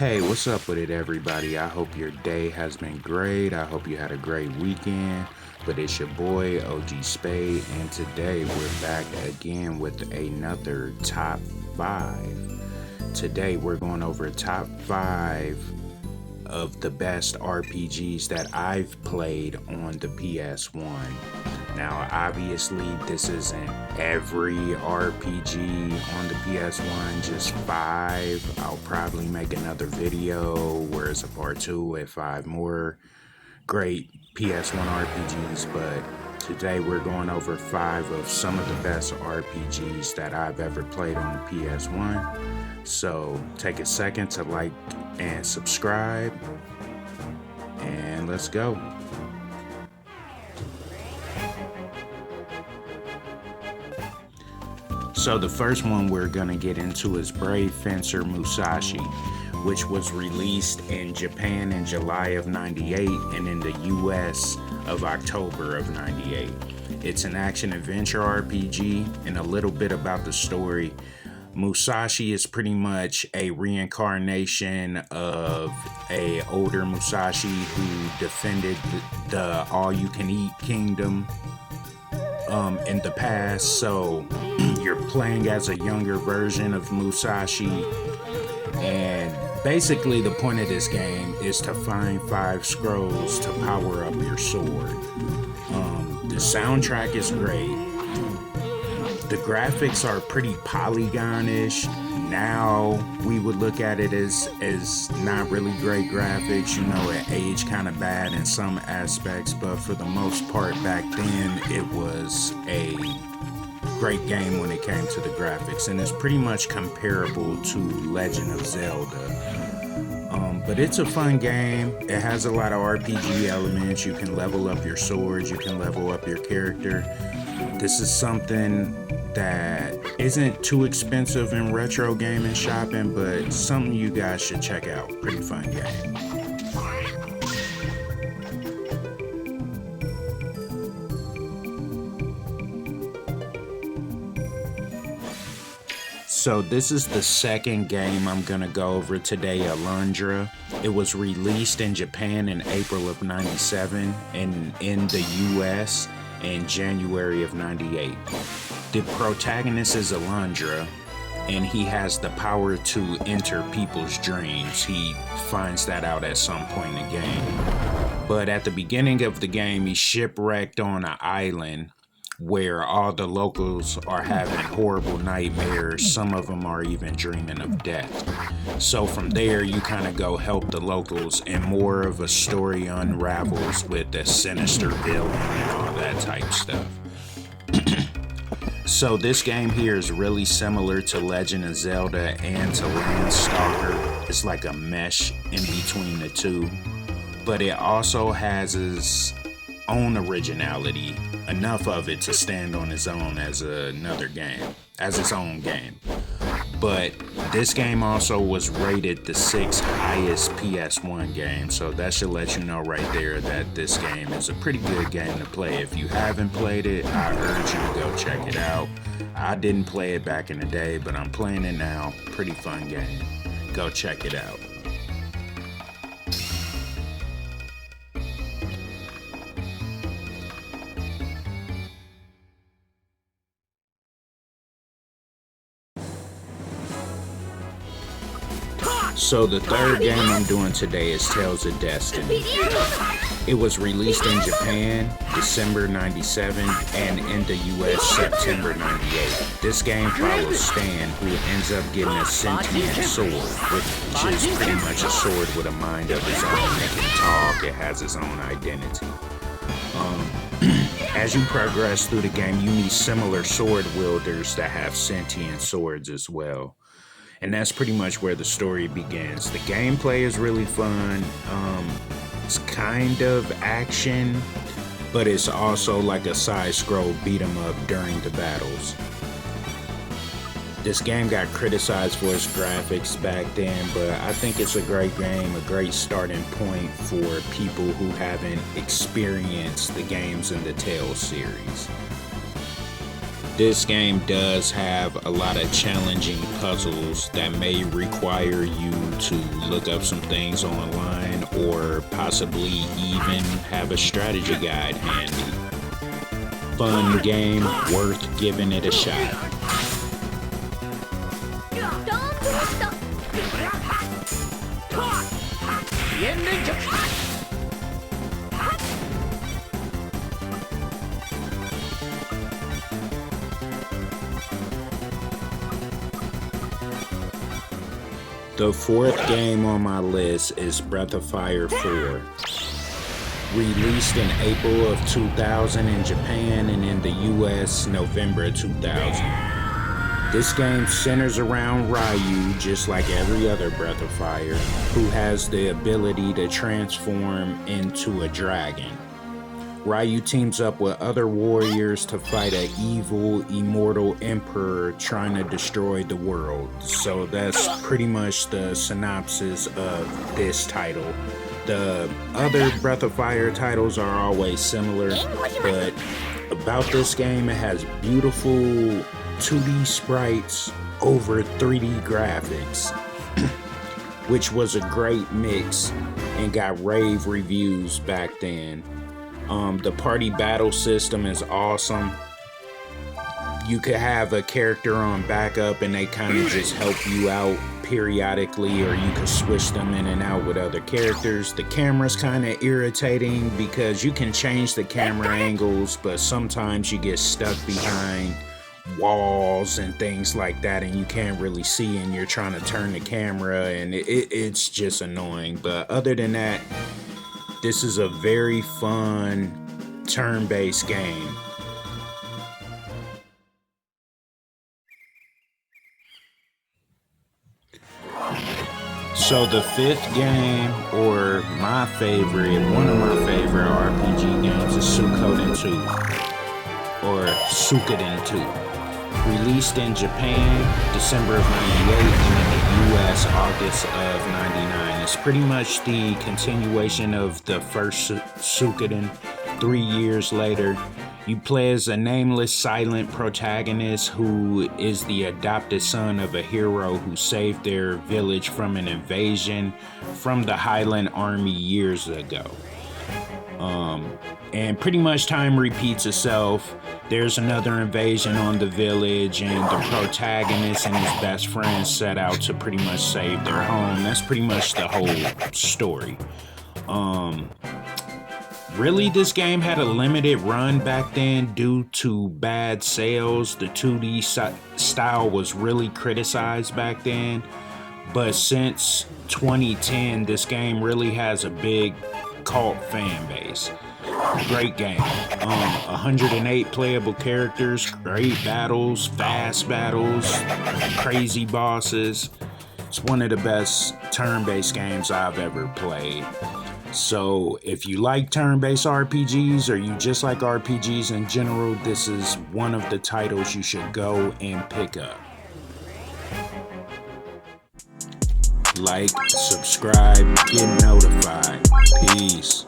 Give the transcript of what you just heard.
Hey, what's up with it, everybody? I hope your day has been great. I hope you had a great weekend. But it's your boy, Ogspaidtv, and today we're back again with another top 5. Today we're going over top 5 of the best RPGs that I've played on the PS1. Now, obviously, this isn't every RPG on the PS1, just 5. I'll probably make another video where it's a part 2 with 5 more great PS1 RPGs, but today we're going over 5 of some of the best RPGs that I've ever played on the PS1. So take a second to like and subscribe, and let's go. So the first one we're gonna get into is Brave Fencer Musashi, which was released in Japan in July of '98 and in the US of October of '98. It's an action-adventure RPG, and a little bit about the story. Musashi is pretty much a reincarnation of a older Musashi who defended the all-you-can-eat kingdom in the past. So you're playing as a younger version of Musashi, and basically the point of this game is to find 5 scrolls to power up your sword. The soundtrack is great. The graphics are pretty polygon-ish. Now we would look at it as not really great graphics. You know, it aged kind of bad in some aspects, but for the most part back then it was a great game when it came to the graphics, and it's pretty much comparable to Legend of Zelda. But it's a fun game. It has a lot of RPG elements. You can level up your swords, you can level up your character. This is something that isn't too expensive in retro gaming shopping, but something you guys should check out. Pretty fun game. So this is the second game I'm gonna go over today, Alundra. It was released in Japan in April of '97 and in the US in January of '98. The protagonist is Alundra, and he has the power to enter people's dreams. He finds that out at some point in the game. But at the beginning of the game, he's shipwrecked on an island where all the locals are having horrible nightmares. Some of them are even dreaming of death. So from there, you kind of go help the locals, and more of a story unravels with the sinister villain and all that type stuff. So this game here is really similar to Legend of Zelda and to Landstalker. It's like a mesh in between the two, but it also has its own originality, enough of it to stand on its own as another game, as its own game. But this game also was rated the 6th highest PS1 game, so that should let you know right there that this game is a pretty good game to play. If you haven't played it, I urge you to go check it out. I didn't play it back in the day, but I'm playing it now. Pretty fun game. Go check it out. So the third game I'm doing today is Tales of Destiny. It was released in Japan December '97 and in the US September '98. This game follows Stan, who ends up getting a sentient sword, which is pretty much a sword with a mind of its own. It can talk, it has its own identity. As you progress through the game, you meet similar sword wielders that have sentient swords as well. And that's pretty much where the story begins. The gameplay is really fun. It's kind of action, but it's also like a side-scroll beat 'em up during the battles. This game got criticized for its graphics back then, but I think it's a great game, a great starting point for people who haven't experienced the games in the Tales series. this game does have a lot of challenging puzzles that may require you to look up some things online or possibly even have a strategy guide handy. Fun game, worth giving it a shot. The fourth game on my list is Breath of Fire 4. Released in April of 2000 in Japan and in the US November 2000. This game centers around Ryu, just like every other Breath of Fire, who has the ability to transform into a dragon. Ryu teams up with other warriors to fight an evil, immortal emperor trying to destroy the world. So that's pretty much the synopsis of this title. The other Breath of Fire titles are always similar, but about this game, it has beautiful 2D sprites over 3D graphics, which was a great mix and got rave reviews back then. The party battle system is awesome. You could have a character on backup and they kind of just help you out periodically, or you could switch them in and out with other characters. The camera's kind of irritating because you can change the camera angles, but sometimes you get stuck behind walls and things like that and you can't really see and you're trying to turn the camera and it's just annoying. But other than that, this is a very fun turn-based game. So the fifth game, or my favorite, one of my favorite RPG games is Suikoden 2, or Suikoden 2. Released in Japan, December of 98, and in the US, August of 99. It's pretty much the continuation of the first Suikoden. 3 years later, you play as a nameless silent protagonist who is the adopted son of a hero who saved their village from an invasion from the Highland Army years ago. And pretty much time repeats itself. There's another invasion on the village and the protagonist and his best friend set out to pretty much save their home. That's pretty much the whole story. Really, this game had a limited run back then due to bad sales. The 2D style was really criticized back then. But since 2010, this game really has a big cult fan base. Great game. 108 playable characters, great battles, fast battles, crazy bosses. It's one of the best turn-based games I've ever played. So if you like turn-based RPGs or you just like RPGs in general, this is one of the titles you should go and pick up. Like, subscribe, get notified. Peace.